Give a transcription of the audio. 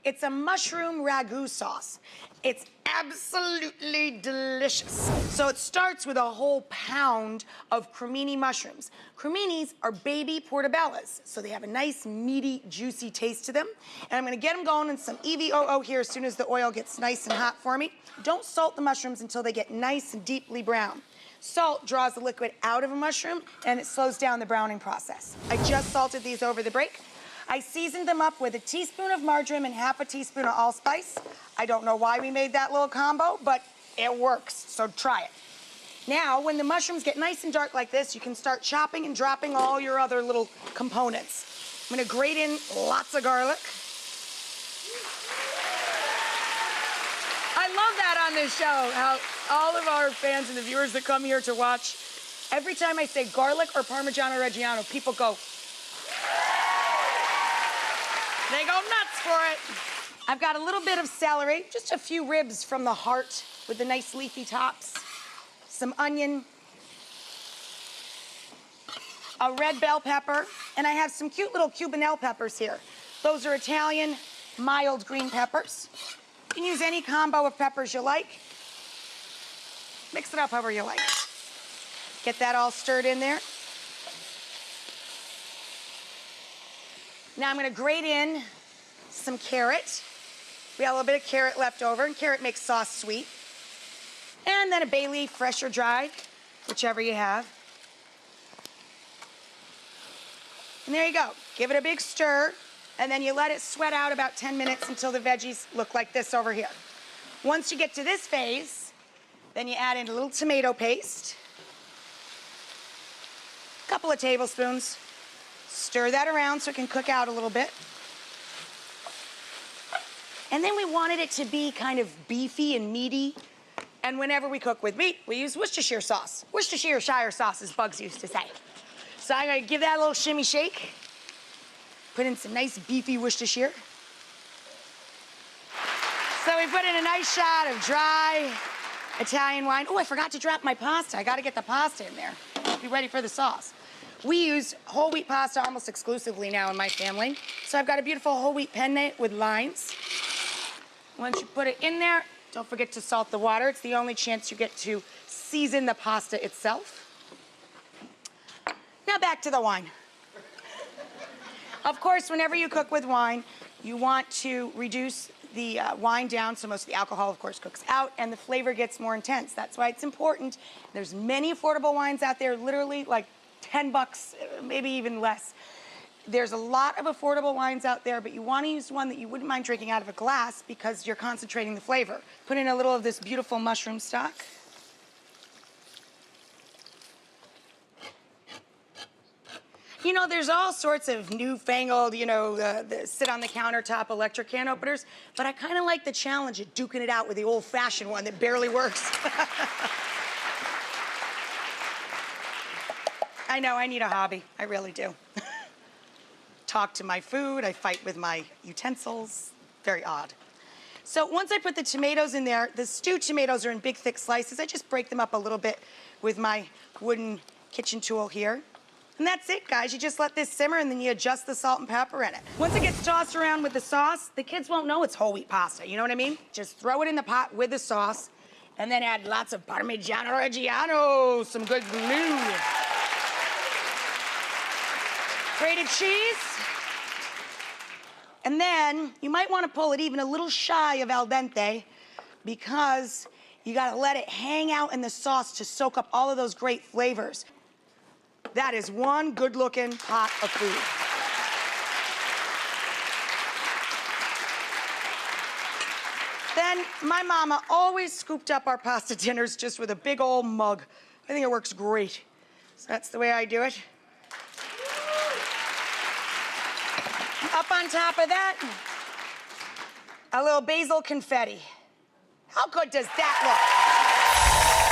It's a mushroom ragu sauce. It's absolutely delicious. So it starts with a whole pound of cremini mushrooms. Creminis are baby portobellos, so they have a nice, meaty, juicy taste to them. And I'm gonna get them going in some EVOO here as soon as the oil gets nice and hot for me. Don't salt the mushrooms until they get nice and deeply brown. Salt draws the liquid out of a mushroom and it slows down the browning process. I just salted these over the break. I seasoned them up with a teaspoon of marjoram and half a teaspoon of allspice. I don't know why we made that little combo, but it works, so try it. Now, when the mushrooms get nice and dark like this, you can start chopping and dropping all your other little components. I'm gonna grate in lots of garlic. I love that on this show, how all of our fans and the viewers that come here to watch, every time I say garlic or Parmigiano Reggiano, people go, they go nuts for it. I've got a little bit of celery, just a few ribs from the heart with the nice leafy tops, some onion, a red bell pepper, and I have some cute little Cubanelle peppers here. Those are Italian mild green peppers. You can use any combo of peppers you like. Mix it up however you like. Get that all stirred in there. Now I'm gonna grate in some carrot. We have a little bit of carrot left over, and carrot makes sauce sweet. And then a bay leaf, fresh or dried, whichever you have. And there you go. Give it a big stir, and then you let it sweat out about 10 minutes until the veggies look like this over here. Once you get to this phase, then you add in a little tomato paste, a couple of tablespoons. Stir that around so it can cook out a little bit. And then we wanted it to be kind of beefy and meaty. And whenever we cook with meat, we use Worcestershire sauce. Worcestershire sauce, as Bugs used to say. So I'm gonna give that a little shimmy shake. Put in some nice beefy Worcestershire. So we put in a nice shot of dry Italian wine. Oh, I forgot to drop my pasta. I gotta get the pasta in there. Be ready for the sauce. We use whole wheat pasta almost exclusively now in my family. So I've got a beautiful whole wheat penne with lines. Once you put it in there, don't forget to salt the water. It's the only chance you get to season the pasta itself. Now back to the wine. Of course, whenever you cook with wine, you want to reduce the wine down so most of the alcohol, of course, cooks out and the flavor gets more intense. That's why it's important. There's many affordable wines out there, literally like 10 bucks, maybe even less. There's a lot of affordable wines out there, but you want to use one that you wouldn't mind drinking out of a glass because you're concentrating the flavor. Put in a little of this beautiful mushroom stock. You know, there's all sorts of newfangled, the sit on the countertop electric can openers, but I kind of like the challenge of duking it out with the old-fashioned one that barely works. I know, I need a hobby. I really do. Talk to my food, I fight with my utensils. Very odd. So once I put the tomatoes in there, the stewed tomatoes are in big, thick slices. I just break them up a little bit with my wooden kitchen tool here. And that's it, guys. You just let this simmer and then you adjust the salt and pepper in it. Once it gets tossed around with the sauce, the kids won't know it's whole wheat pasta, you know what I mean? Just throw it in the pot with the sauce and then add lots of Parmigiano Reggiano, some good glue. Grated cheese. And then you might want to pull it even a little shy of al dente because you got to let it hang out in the sauce to soak up all of those great flavors. That is one good-looking pot of food. Then my mama always scooped up our pasta dinners just with a big old mug. I think it works great. So that's the way I do it. Up on top of that, a little basil confetti. How good does that look?